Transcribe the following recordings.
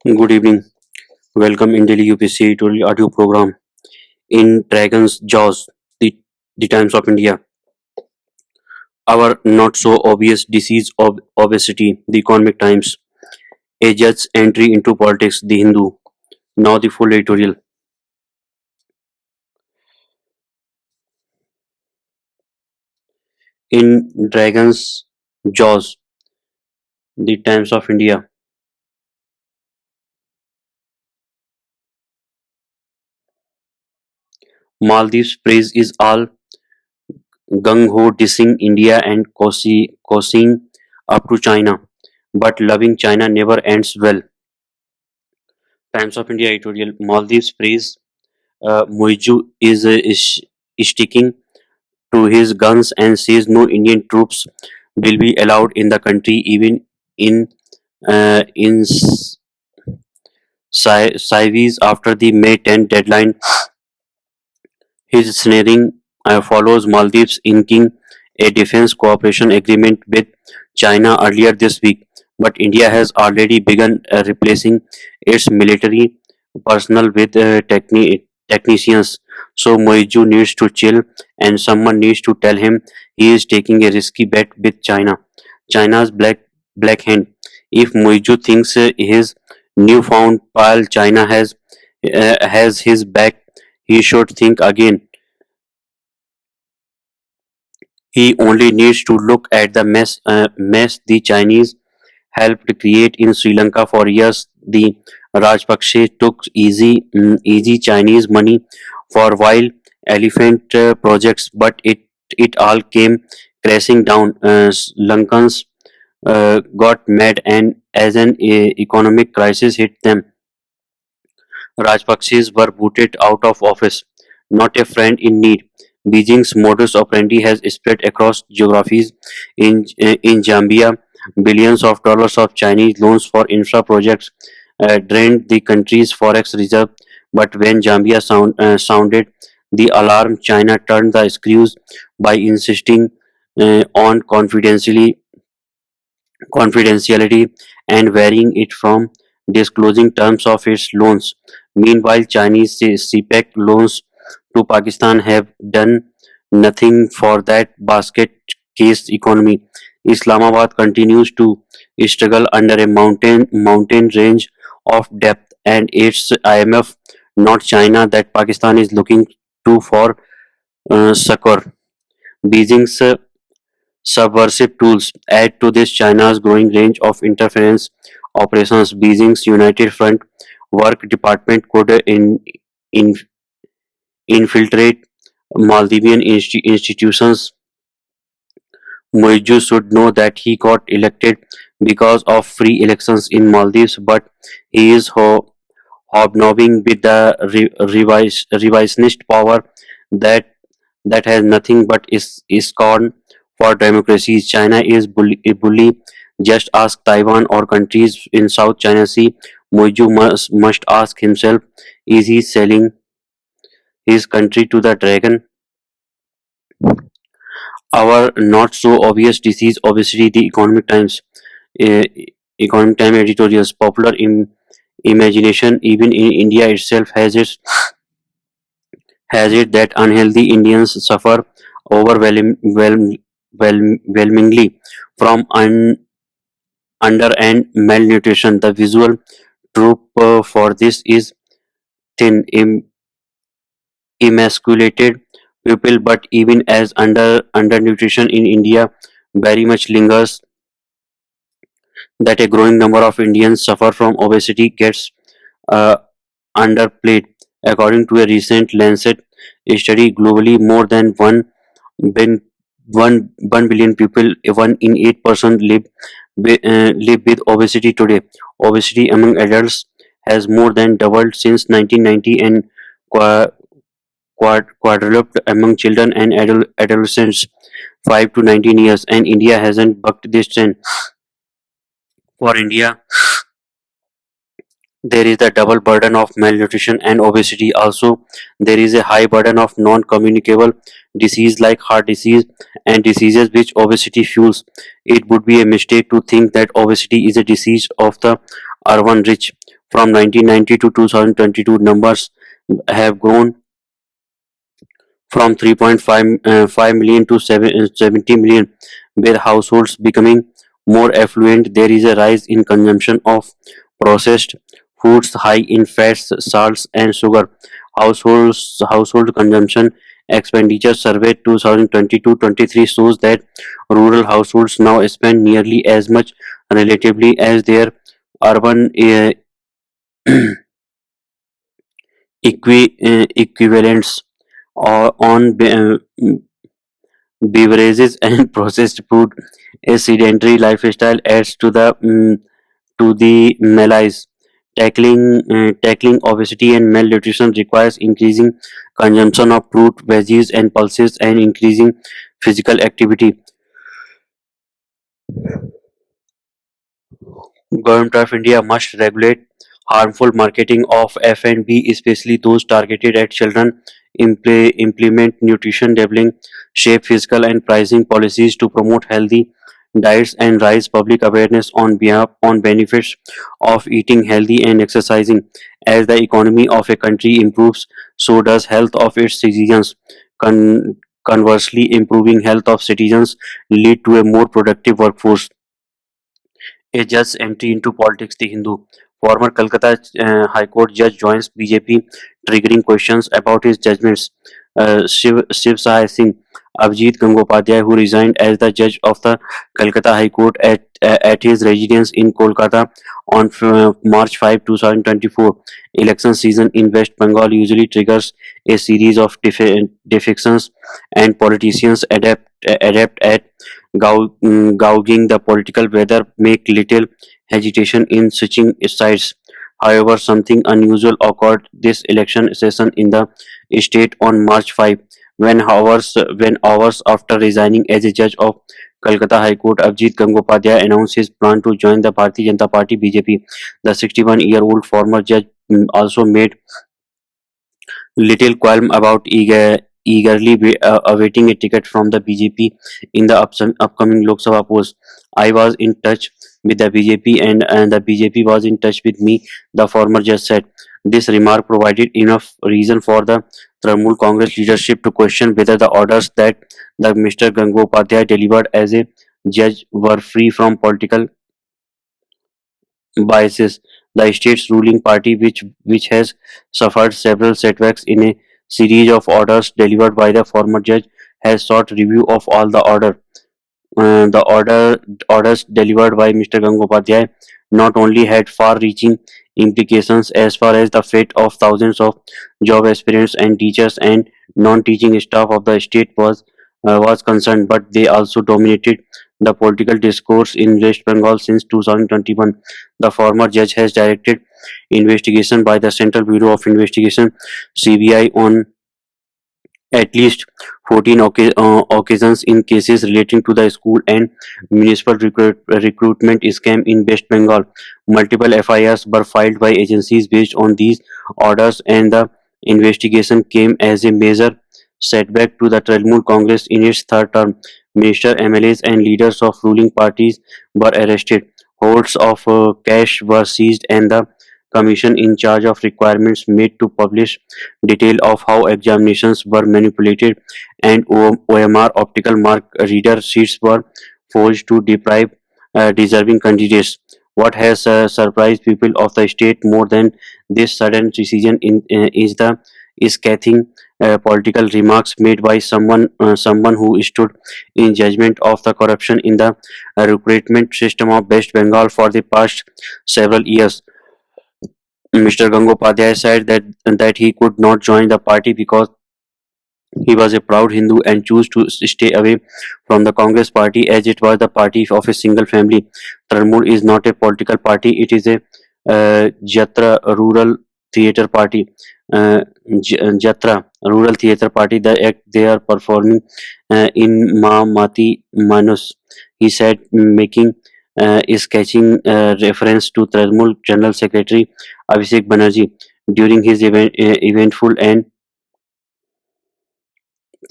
Good evening. Welcome in Delhi UPSC editorial audio program. In Dragon's Jaws, the Times of India. Our not so obvious disease of obesity, the Economic Times. A judge's entry into politics, the Hindu. Now the full editorial. In Dragon's Jaws, the Times of India. Maldives praise is all gung ho dissing India and cozying up to China. But loving China never ends well. Times of India editorial. Maldives praise Muiju is sticking to his guns and says no Indian troops will be allowed in the country, even in Cives after the May 10 deadline. His sneering follows Maldives inking a defense cooperation agreement with China earlier this week, but India has already begun replacing its military personnel with technicians. So Moiju needs to chill, and someone needs to tell him he is taking a risky bet with China. China's black hand. If Moiju thinks his newfound pal China has his back, he should think again. He only needs to look at the mess the Chinese helped create in Sri Lanka for years. The Rajpakse took easy Chinese money for while elephant projects, but it all came crashing down. Lankans got mad, and as an economic crisis hit them, Rajpakses were booted out of office. Not a friend in need. Beijing's modus operandi has spread across geographies. In Zambia, billions of dollars of Chinese loans for infra projects drained the country's forex reserve. But when Zambia sounded the alarm, China turned the screws by insisting on confidentiality and varying it from disclosing terms of its loans. Meanwhile, Chinese CPEC loans to Pakistan have done nothing for that basket case economy. Islamabad continues to struggle under a mountain range of debt, and it's IMF, not China, that Pakistan is looking to for succor. Beijing's subversive tools add to this China's growing range of interference operations. Beijing's United Front Work Department could in, infiltrate Maldivian institutions. Muizu should know that he got elected because of free elections in Maldives, but he is hobnobbing with the revisionist power that that has nothing but is scorn for democracy. China is a bully. Just ask Taiwan or countries in South China Sea. Muizu must ask himself: is he selling his country to the dragon? Our not so obvious disease, obesity. The uh, Economic Time editorials, popular in imagination, even in India itself has it that unhealthy Indians suffer overwhelmingly from under and malnutrition. The visual trope for this is thin, emasculated people, but even as undernutrition in India very much lingers, that a growing number of Indians suffer from obesity gets uh, underplayed. According to a recent Lancet study, globally more than bin, 1 billion people, 1 in 8% live with obesity today. Obesity among adults has more than doubled since 1990 and qua- quadrupled among children and adolescents 5 to 19 years, and India hasn't bucked this trend. For India, there is the double burden of malnutrition and obesity. Also, there is a high burden of non-communicable disease like heart disease and diseases which obesity fuels. It would be a mistake to think that obesity is a disease of the urban rich. From 1990 to 2022, numbers have grown from 3.5 million to 70 million, with households becoming more affluent. There is a rise in consumption of processed foods high in fats, salts, and sugar. Household consumption expenditure survey 2022-23 shows that rural households now spend nearly as much relatively as their urban equivalents on beverages and processed food. A sedentary lifestyle adds to the malaise. Tackling obesity and malnutrition requires increasing consumption of fruit, veggies, and pulses, and increasing physical activity. Government of India must regulate harmful marketing of F&B, especially those targeted at children. Implement nutrition labeling, shape fiscal and pricing policies to promote healthy diets, and raise public awareness on benefits of eating healthy and exercising. As the economy of a country improves, so does health of its citizens. Conversely, improving health of citizens lead to a more productive workforce. A judge's entry into politics. The Hindu. Former Calcutta High Court judge joins BJP, triggering questions about his judgments. Shiv Sahai Singh. Abhijit Gangopadhyay, who resigned as the judge of the Calcutta High Court at his residence in Kolkata on March 5, 2024. Election season in West Bengal usually triggers a series of defections, and politicians adapt at gouging the political weather make little hesitation in switching sides. However, something unusual occurred this election session in the state on March 5, when hours after resigning as a judge of Calcutta High Court, Abhijit Gangopadhyay announced his plan to join the Bharatiya Janata Party (BJP). The 61-year-old former judge also made little qualm about eagerly awaiting a ticket from the BJP in the upcoming Lok Sabha polls. I was in touch with the BJP, and the BJP was in touch with me, the former judge said. This remark provided enough reason for the Trinamool Congress leadership to question whether the orders that the Mr. Gangopadhyay delivered as a judge were free from political biases. The state's ruling party, which has suffered several setbacks in a series of orders delivered by the former judge, has sought review of all the orders delivered by Mr. Gangopadhyay not only had far-reaching implications as far as the fate of thousands of job aspirants and teachers and non-teaching staff of the state was concerned, but they also dominated the political discourse in West Bengal since 2021. The former judge has directed investigation by the Central Bureau of Investigation (CBI) on at least 14 occasions in cases relating to the school and municipal recruitment scam in West Bengal. Multiple FIRs were filed by agencies based on these orders, and the investigation came as a major setback to the Trinamool Congress in its third term. Minister, MLAs, and leaders of ruling parties were arrested. Hoards of cash were seized, and the commission in charge of requirements made to publish detail of how examinations were manipulated, and OMR optical mark reader sheets were forged to deprive deserving candidates. What has surprised people of the state more than this sudden decision is scathing political remarks made by someone who stood in judgment of the corruption in the recruitment system of West Bengal for the past several years. Mr. Gangopadhyay said that he could not join the party because he was a proud Hindu and chose to stay away from the Congress party as it was the party of a single family. Trinamool is not a political party; it is a Jatra rural theatre party. Jatra rural theatre party. The act they are performing in Ma Mati Manus. He said, making is sketching reference to Trinamool General Secretary Abhishek Banerjee during his eventful and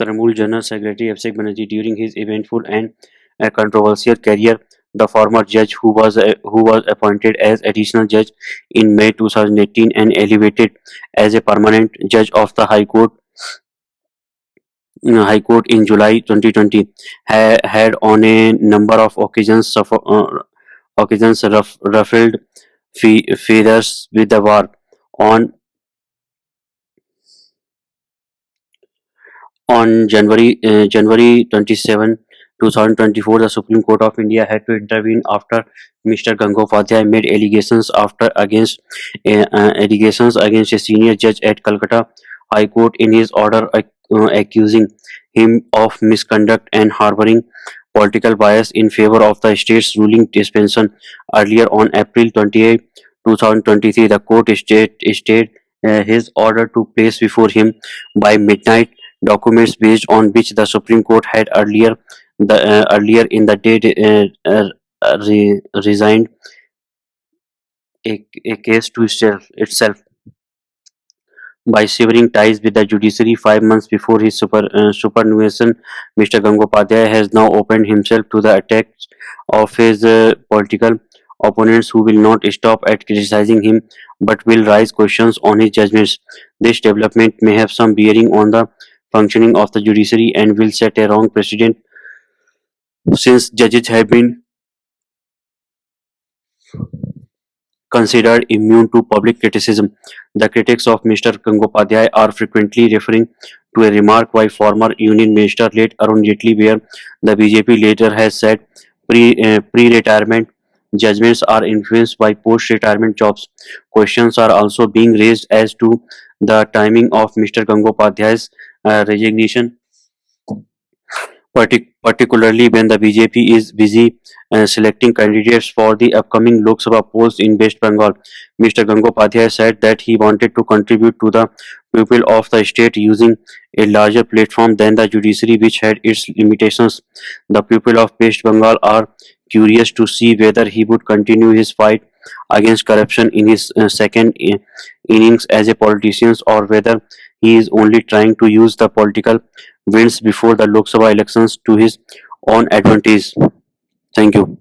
Trinamool General Secretary Upsc during his eventful and controversial career. the former judge who was appointed as additional judge in May 2018 and elevated as a permanent judge of the High Court in July 2020, had on a number of occasions ruffled feathers with the war. On January 27, 2024, the Supreme Court of India had to intervene after Mr. Gangopadhyay made allegations against a senior judge at Calcutta High Court in his order accusing him of misconduct and harboring political bias in favor of the state's ruling dispensation. Earlier on April 28, 2023, the court stayed his order to place before him by midnight documents based on which the Supreme Court had earlier in the day resigned a case to itself by severing ties with the judiciary 5 months before his superannuation. Mr. Gangopadhyay has now opened himself to the attacks of his political opponents who will not stop at criticizing him but will raise questions on his judgments. This development may have some bearing on the functioning of the judiciary and will set a wrong precedent since judges have been considered immune to public criticism. The critics of Mr. Gangopadhyay are frequently referring to a remark by former Union Minister late Arun Jaitley, where the BJP leader has said pre-retirement judgments are influenced by post-retirement jobs. Questions are also being raised as to the timing of Mr. Gangopadhyay's resignation, particularly when the BJP is busy selecting candidates for the upcoming Lok Sabha polls in West Bengal. Mr. Gangopadhyay said that he wanted to contribute to the people of the state using a larger platform than the judiciary, which had its limitations. The people of West Bengal are curious to see whether he would continue his fight against corruption in his second innings as a politician, or whether he is only trying to use the political wins before the Lok Sabha elections to his own advantage. Thank you.